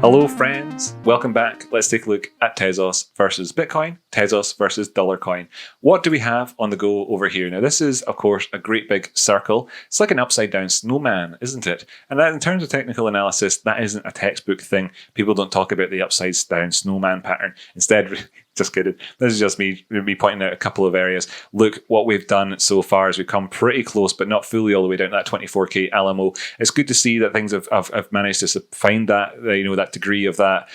Hello friends, welcome back. Let's take a look at TEZOS versus Bitcoin, TEZOS versus dollar coin. What do we have on the go over here? Now this is of course a great big circle. It's like an upside down snowman, isn't it? And that in terms of technical analysis, that isn't a textbook thing. People don't talk about the upside down snowman pattern. Instead, just kidding. This is just me pointing out a couple of areas. Look, what we've done so far is we've come pretty close, but not fully all the way down to that 24k Alamo. It's good to see that things have managed to find that, that degree of that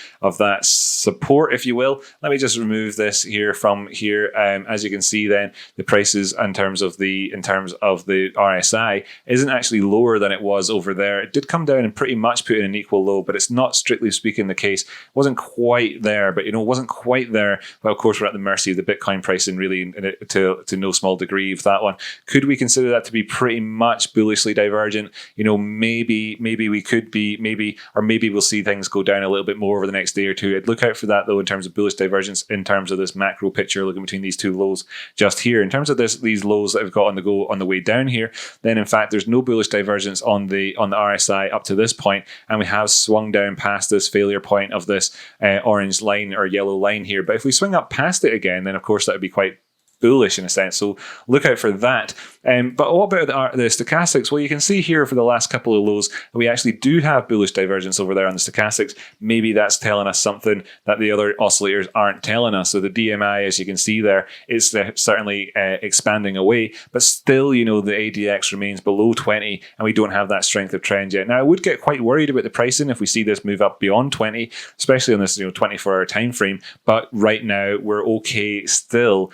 support, if you will. Let me just remove this here from here. As you can see, then the prices in terms of the RSI isn't actually lower than it was over there. It did come down and pretty much put in an equal low, but it's not strictly speaking the case. It wasn't quite there, but wasn't quite there. But of course, we're at the mercy of the Bitcoin pricing, really, to no small degree of that one. Could we consider that to be pretty much bullishly divergent? Maybe we could be, maybe we'll see things go down a little bit more over the next day or two. I'd look out for that though in terms of bullish divergence, in terms of this macro picture, looking between these two lows just here. In terms of these lows that we've got on the go on the way down here, then in fact there's no bullish divergence on the RSI up to this point, and we have swung down past this failure point of this orange line or yellow line here. But if we swing up past it again, then of course that would be quite bullish in a sense. So look out for that. But what about the stochastics? Well, you can see here for the last couple of lows, we actually do have bullish divergence over there on the stochastics. Maybe that's telling us something that the other oscillators aren't telling us. So the DMI, as you can see there, is certainly expanding away, but still, the ADX remains below 20, and we don't have that strength of trend yet. Now, I would get quite worried about the pricing if we see this move up beyond 20, especially on this 24-hour time frame. But right now, we're okay still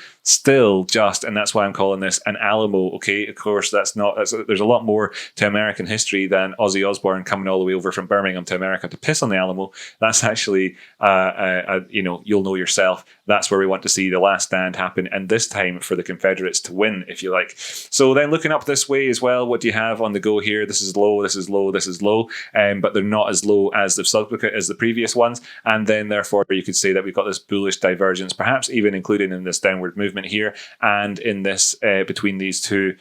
just, and that's why I'm calling this an Alamo. Okay, of course, there's a lot more to American history than Ozzy Osbourne coming all the way over from Birmingham to America to piss on the Alamo. That's actually, you'll know yourself. That's where we want to see the last stand happen, and this time for the Confederates to win, if you like. So then looking up this way as well, what do you have on the go here? This is low, this is low, this is low, but they're not as low as the previous ones, and then therefore you could say that we've got this bullish divergence, perhaps even including in this downward movement here, and in this between these two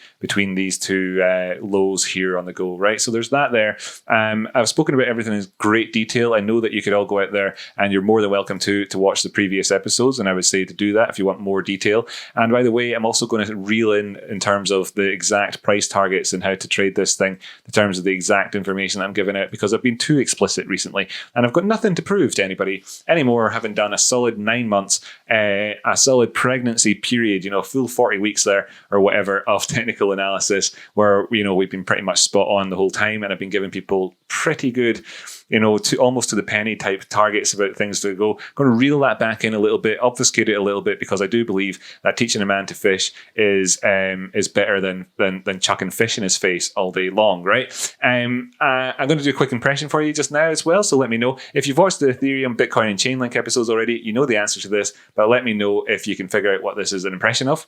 lows here on the go, right? So there's that there. I've spoken about everything in great detail. I know that you could all go out there, and you're more than welcome to watch the previous episodes, and I would say to do that if you want more detail. And by the way, I'm also going to reel in terms of the exact price targets and how to trade this thing, in terms of the exact information that I'm giving out, because I've been too explicit recently, and I've got nothing to prove to anybody anymore, having done a solid 9 months, a solid pregnancy period, full 40 weeks there or whatever of technical analysis, where we've been pretty much spot on the whole time, and I've been giving people pretty good, to almost to the penny type targets about things to go. I'm going to reel that back in a little bit, obfuscate it a little bit, because I do believe that teaching a man to fish is better than chucking fish in his face all day long, right? I'm going to do a quick impression for you just now as well, so let me know if you've watched the Ethereum, Bitcoin, and Chainlink episodes already. You know the answer to this, but let me know if you can figure out what this is an impression of.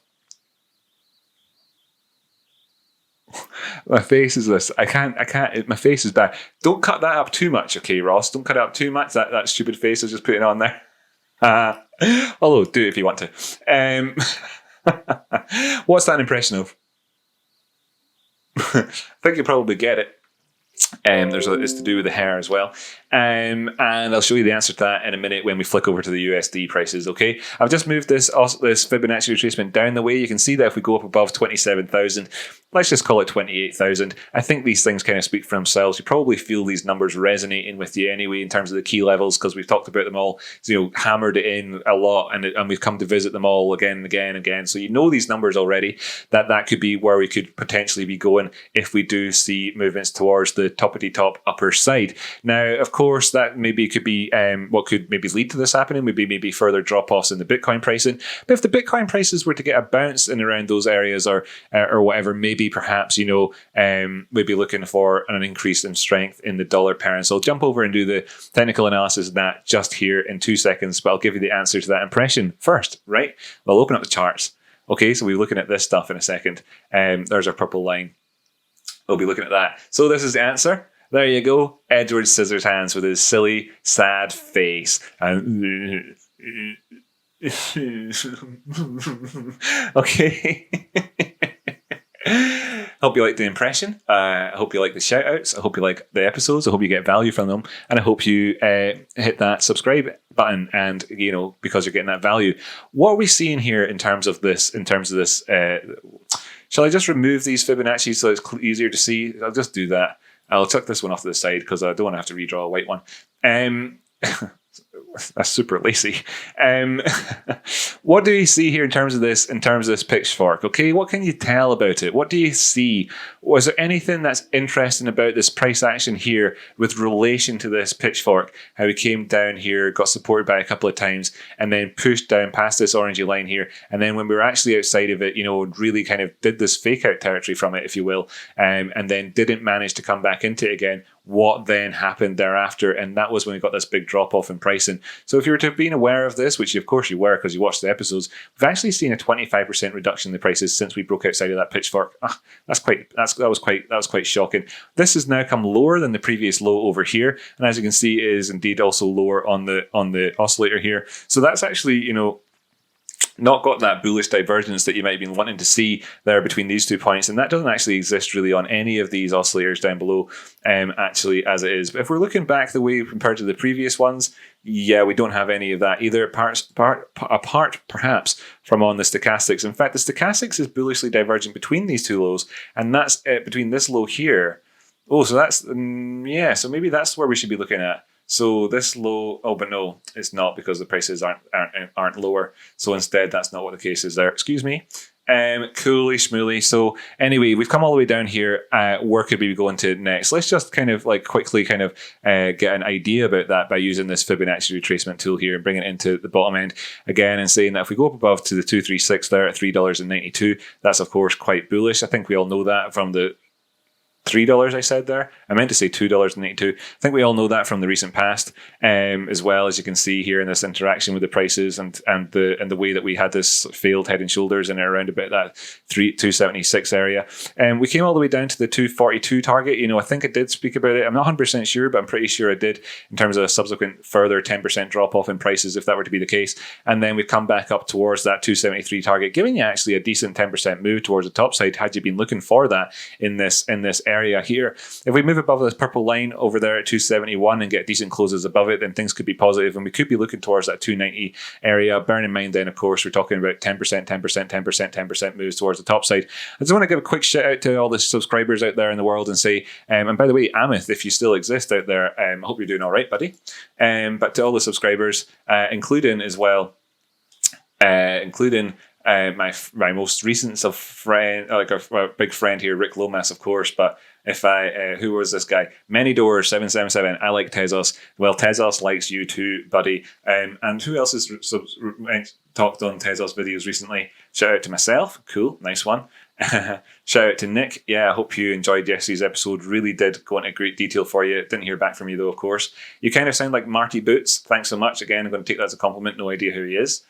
My face is this. I can't. My face is bad. Don't cut that up too much, okay, Ross? Don't cut it up too much. That stupid face I was just putting on there. Although, do it if you want to. What's that an impression of? I think you probably get it. It's to do with the hair as well. And I'll show you the answer to that in a minute when we flick over to the USD prices, okay? I've just moved this Fibonacci retracement down the way. You can see that if we go up above 27,000, let's just call it 28,000. I think these things kind of speak for themselves. You probably feel these numbers resonating with you anyway in terms of the key levels, because we've talked about them all, hammered it in a lot, and we've come to visit them all again and again and again. So these numbers already, that could be where we could potentially be going if we do see movements towards the toppity-top upper side. Now, of course, that maybe could be what could maybe lead to this happening, maybe further drop-offs in the Bitcoin pricing. But if the Bitcoin prices were to get a bounce in around those areas or whatever, maybe perhaps, we'd be looking for an increase in strength in the dollar pair. So I'll jump over and do the technical analysis of that just here in 2 seconds, but I'll give you the answer to that impression first, right? We'll open up the charts. Okay, so we'll be looking at this stuff in a second. There's our purple line. We'll be looking at that. So this is the answer. There you go. Edward Scissorhands with his silly, sad face. Okay. Hope you like the impression. I hope you like the shout outs. I hope you like the episodes. I hope you get value from them. And I hope you hit that subscribe button and, because you're getting that value. What are we seeing here in terms of this? Shall I just remove these Fibonacci so it's easier to see? I'll just do that. I'll chuck this one off to the side because I don't want to have to redraw a white one. That's super lazy. What do you see here in terms of this pitchfork? Okay, what can you tell about it? What do you see? Was there anything that's interesting about this price action here with relation to this pitchfork? How we came down here, got supported by a couple of times, and then pushed down past this orangey line here. And then when we were actually outside of it, really kind of did this fake out territory from it, if you will, and then didn't manage to come back into it again. What then happened thereafter? And that was when we got this big drop off in pricing. So if you were to have been aware of this, which of course you were because you watched the episodes, we've actually seen a 25% reduction in the prices since we broke outside of that pitchfork. That was quite shocking. This has now come lower than the previous low over here, and as you can see, it is indeed also lower on the oscillator here. So that's actually not got that bullish divergence that you might have been wanting to see there between these 2 points, and that doesn't actually exist really on any of these oscillators down below, actually, as it is. But if we're looking back the way compared to the previous ones, yeah, we don't have any of that either, apart perhaps from on the stochastics. In fact, the stochastics is bullishly divergent between these two lows, and that's between this low here. Oh, so that's, so maybe that's where we should be looking at. So this low, but no, it's not, because the prices aren't lower. So instead, that's not what the case is there. Excuse me. Cooly schmooly. So anyway, we've come all the way down here. Where could we go into next? Let's just kind of quickly get an idea about that by using this Fibonacci retracement tool here and bringing it into the bottom end again, and saying that if we go up above to the 236 there at $3.92, that's of course quite bullish. I think we all know that from the $3 I said there. I meant to say $2.82. I think we all know that from the recent past, as well, as you can see here in this interaction with the prices and the way that we had this failed head and shoulders in around about that 276 area. We came all the way down to the 242 target. I think I did speak about it. I'm not 100% sure, but I'm pretty sure I did, in terms of a subsequent further 10% drop off in prices if that were to be the case. And then we've come back up towards that 273 target, giving you actually a decent 10% move towards the top side had you been looking for that in this area here. If we move above this purple line over there at 271 and get decent closes above it, then things could be positive, and we could be looking towards that 290 area. Bearing in mind then, of course, we're talking about 10% moves towards the top side. I just want to give a quick shout out to all the subscribers out there in the world and say, and by the way, Amith, if you still exist out there, I hope you're doing all right, buddy. But to all the subscribers, including as well, my most recent friend, like a big friend here, Rick Lomas, of course. But if who was this guy? Many Doors 777. I like Tezos. Well, Tezos likes you too, buddy. And who else has talked on Tezos videos recently? Shout out to myself. Cool, nice one. Shout out to Nick. Yeah, I hope you enjoyed yesterday's episode. Really did go into great detail for you. Didn't hear back from you though, of course. You kind of sound like Marty Boots. Thanks so much. Again, I'm going to take that as a compliment. No idea who he is.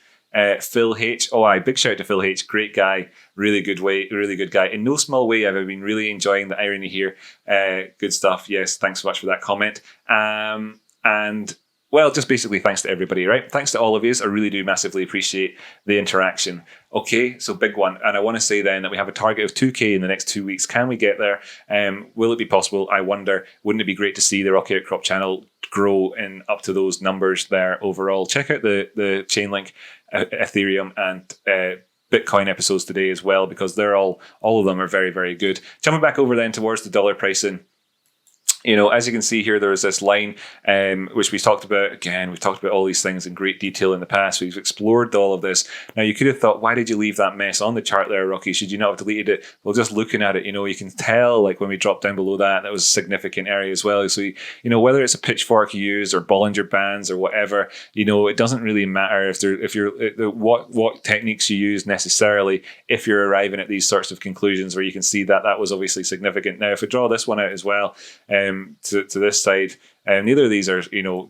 Phil H. Big shout out to Phil H. Great guy, really good guy. In no small way, I've been really enjoying the irony here. Good stuff. Yes, thanks so much for that comment. And well, just basically thanks to everybody, right? Thanks to all of you. I really do massively appreciate the interaction. Okay, so big one. And I want to say then that we have a target of 2K in the next 2 weeks. Can we get there? Will it be possible? I wonder. Wouldn't it be great to see the Rocky Outcrop channel grow in up to those numbers there overall? Check out the Chainlink, Ethereum, and Bitcoin episodes today as well, because they're all of them are very, very good. Jumping back over then towards the dollar pricing. As you can see here, there is this line, which we talked about. Again, we've talked about all these things in great detail in the past. We've explored all of this. Now, you could have thought, why did you leave that mess on the chart there, Rocky? Should you not have deleted it? Well, just looking at it, you can tell, like when we dropped down below that was a significant area as well. So, whether it's a pitchfork you use or Bollinger Bands or whatever, it doesn't really matter what techniques you use necessarily if you're arriving at these sorts of conclusions where you can see that was obviously significant. Now, if we draw this one out as well, to this side, Neither of these are,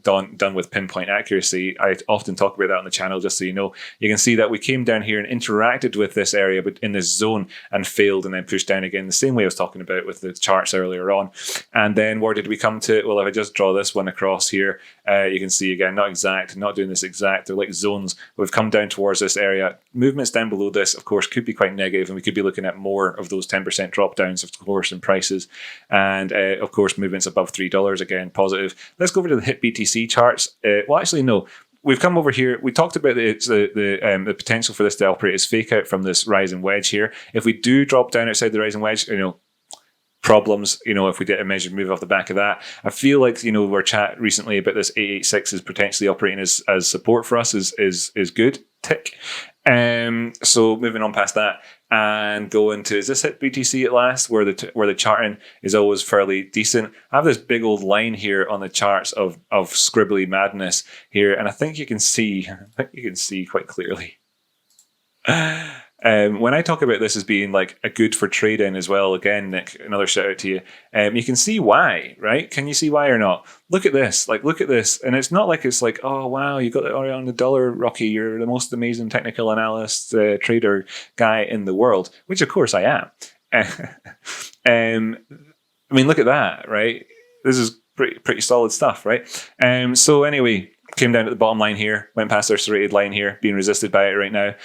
done with pinpoint accuracy. I often talk about that on the channel, just so you know. You can see that we came down here and interacted with this area, but in this zone, and failed, and then pushed down again, the same way I was talking about with the charts earlier on. And then where did we come to? Well, if I just draw this one across here, you can see again, not exact, not doing this exact. They're like zones. We've come down towards this area. Movements down below this, of course, could be quite negative, and we could be looking at more of those 10% drop downs, of course, in prices. And of course, movements above $3 again, positive. Let's go over to the HIT BTC charts. Well, actually, no. We've come over here. We talked about the potential for this to operate as fake out from this rising wedge here. If we do drop down outside the rising wedge, problems, if we get a measured move off the back of that. I feel like, our chat recently about this 886 is potentially operating as support for us is good. Tick. So moving on past that and go into, is this HIT BTC at last, where the charting is always fairly decent. I have this big old line here on the charts of scribbly madness here, and I think you can see quite clearly. When I talk about this as being like a good for trading as well, again, Nick, another shout out to you. You can see why, right? Can you see why or not? Look at this, and it's not like it's like, oh wow, you got it on the dollar, Rocky. You're the most amazing technical analyst, trader guy in the world, which of course I am. I mean, look at that, right? This is pretty solid stuff, right? So anyway. Came down to the bottom line here, went past our serrated line here, being resisted by it right now.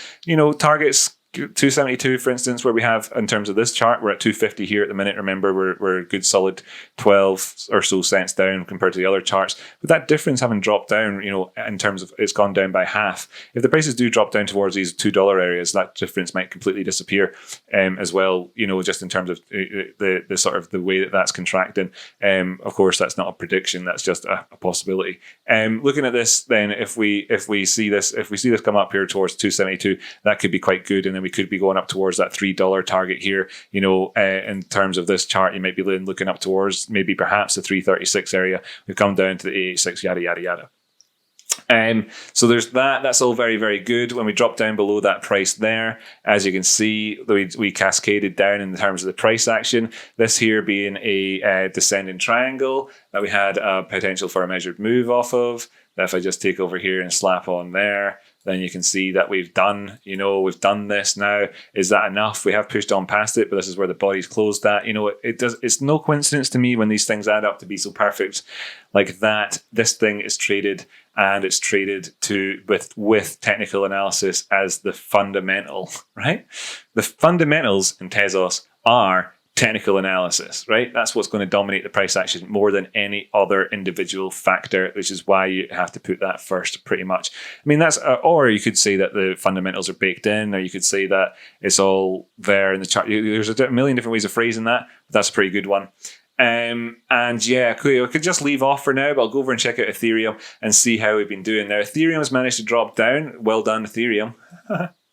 Targets 272, for instance, where we have, in terms of this chart, we're at 250 here at the minute. Remember, we're a good solid 12 or so cents down compared to the other charts. But that difference having dropped down, in terms of it's gone down by half. If the prices do drop down towards these $2 areas, that difference might completely disappear as well, just in terms of the sort of the way that that's contracting. Of course, that's not a prediction. That's just a possibility. Looking at this, then, if we see this come up here towards 272, that could be quite good. And then we could be going up towards that $3 target here. In terms of this chart, you might be looking up towards maybe perhaps the 336 area. We've come down to the 886, yada, yada, yada. So there's that. That's all very, very good. When we drop down below that price there, as you can see, we cascaded down in terms of the price action. This here being a descending triangle that we had a potential for a measured move off of. That if I just take over here and slap on there, then you can see that we've done this now. Is that enough? We have pushed on past it, but this is where the body's closed at. It's no coincidence to me when these things add up to be so perfect like that. This thing is traded, and it's traded with technical analysis as the fundamental, right? The fundamentals in TEZOS are technical analysis, right? That's what's going to dominate the price action more than any other individual factor, which is why you have to put that first, pretty much. I mean, that's, or you could say that the fundamentals are baked in, or you could say that it's all there in the chart. There's a million different ways of phrasing that, but that's a pretty good one. And yeah, cool. I could just leave off for now, but I'll go over and check out Ethereum and see how we've been doing. Now, Ethereum has managed to drop down. Well done, Ethereum.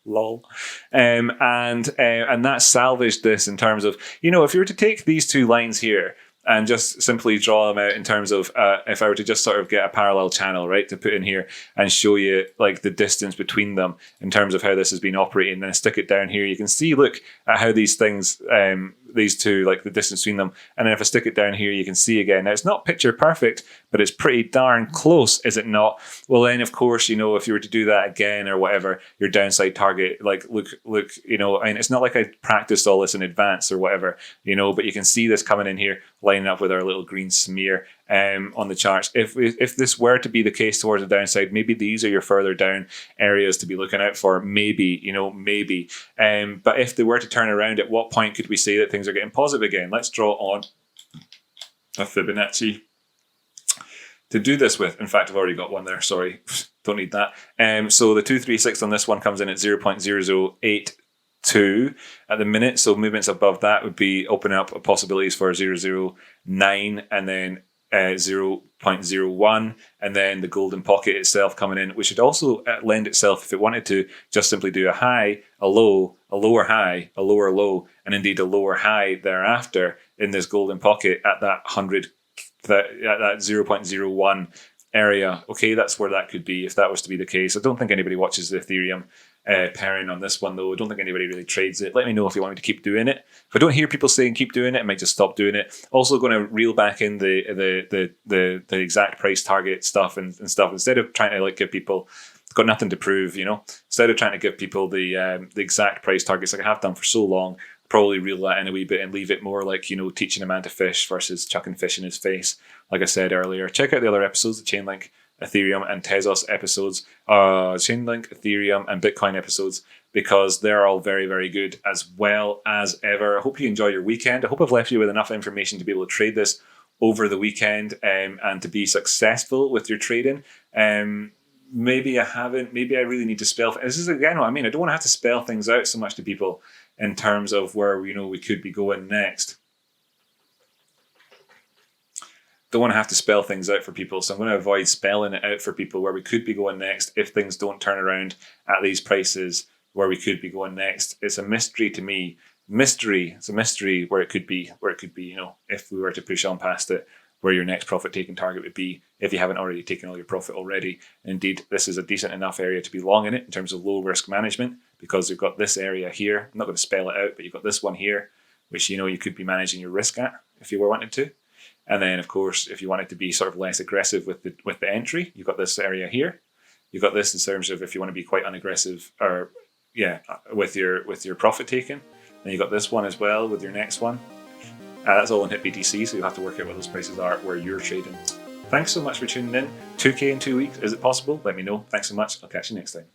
Lol. And that salvaged this in terms of, if you were to take these two lines here and just simply draw them out in terms of, if I were to just sort of get a parallel channel, right, to put in here and show you like the distance between them in terms of how this has been operating, and then stick it down here, you can see, look at how these things, these two, like the distance between them. And then if I stick it down here, you can see again. Now, it's not picture perfect, but it's pretty darn close, is it not? Well, then, of course, if you were to do that again or whatever, your downside target, like, look, and it's not like I practiced all this in advance or whatever, but you can see this coming in here, lining up with our little green smear on the charts. If this were to be the case towards the downside, maybe these are your further down areas to be looking out for. Maybe, maybe. But if they were to turn around, at what point could we say that things are getting positive again? Let's draw on a Fibonacci to do this with. In fact, I've already got one there. Sorry, don't need that. So the 236 on this one comes in at 0.0082 at the minute. So movements above that would be opening up possibilities for 0.009 and then 0.01, and then the golden pocket itself coming in, which should also lend itself, if it wanted to, just simply do a high, a low, a lower high, a lower low, and indeed a lower high thereafter in this golden pocket at that 0.01 area. Okay, that's where that could be if that was to be the case. I don't think anybody watches the Ethereum pairing on this one though. I don't think anybody really trades it. Let me know if you want me to keep doing it. If I don't hear people saying keep doing it, I might just stop doing it. Also going to reel back in the exact price target stuff and stuff, instead of trying to like give people, got nothing to prove, you know, instead of trying to give people the exact price targets like I have done for so long, probably reel that in a wee bit and leave it more like, you know, teaching a man to fish versus chucking fish in his face. Like I said earlier, check out the other episodes, the Chainlink, Ethereum and TEZOS episodes, Chainlink, Ethereum and Bitcoin episodes, because they're all very, very good as well as ever. I hope you enjoy your weekend. I hope I've left you with enough information to be able to trade this over the weekend and to be successful with your trading. Maybe I haven't, maybe I really need to spell. This is again what I mean. I don't want to have to spell things out so much to people in terms of where, you know, we could be going next. Don't want to have to spell things out for people, so I'm going to avoid spelling it out for people where we could be going next if things don't turn around at these prices where we could be going next. It's a mystery to me. It's a mystery where it could be, you know, if we were to push on past it, where your next profit taking target would be if you haven't already taken all your profit already. Indeed, this is a decent enough area to be long in it in terms of low risk management, because you've got this area here. I'm not going to spell it out, but you've got this one here, which, you know, you could be managing your risk at if you were wanting to. And then, of course, if you wanted to be sort of less aggressive with the entry, you've got this area here. You've got this in terms of if you want to be quite unaggressive, or with your profit taking. Then you've got this one as well with your next one. That's all in HIT BTC, so you'll have to work out what those prices are where you're trading. Thanks so much for tuning in. 2K in 2 weeks, is it possible? Let me know. Thanks so much. I'll catch you next time.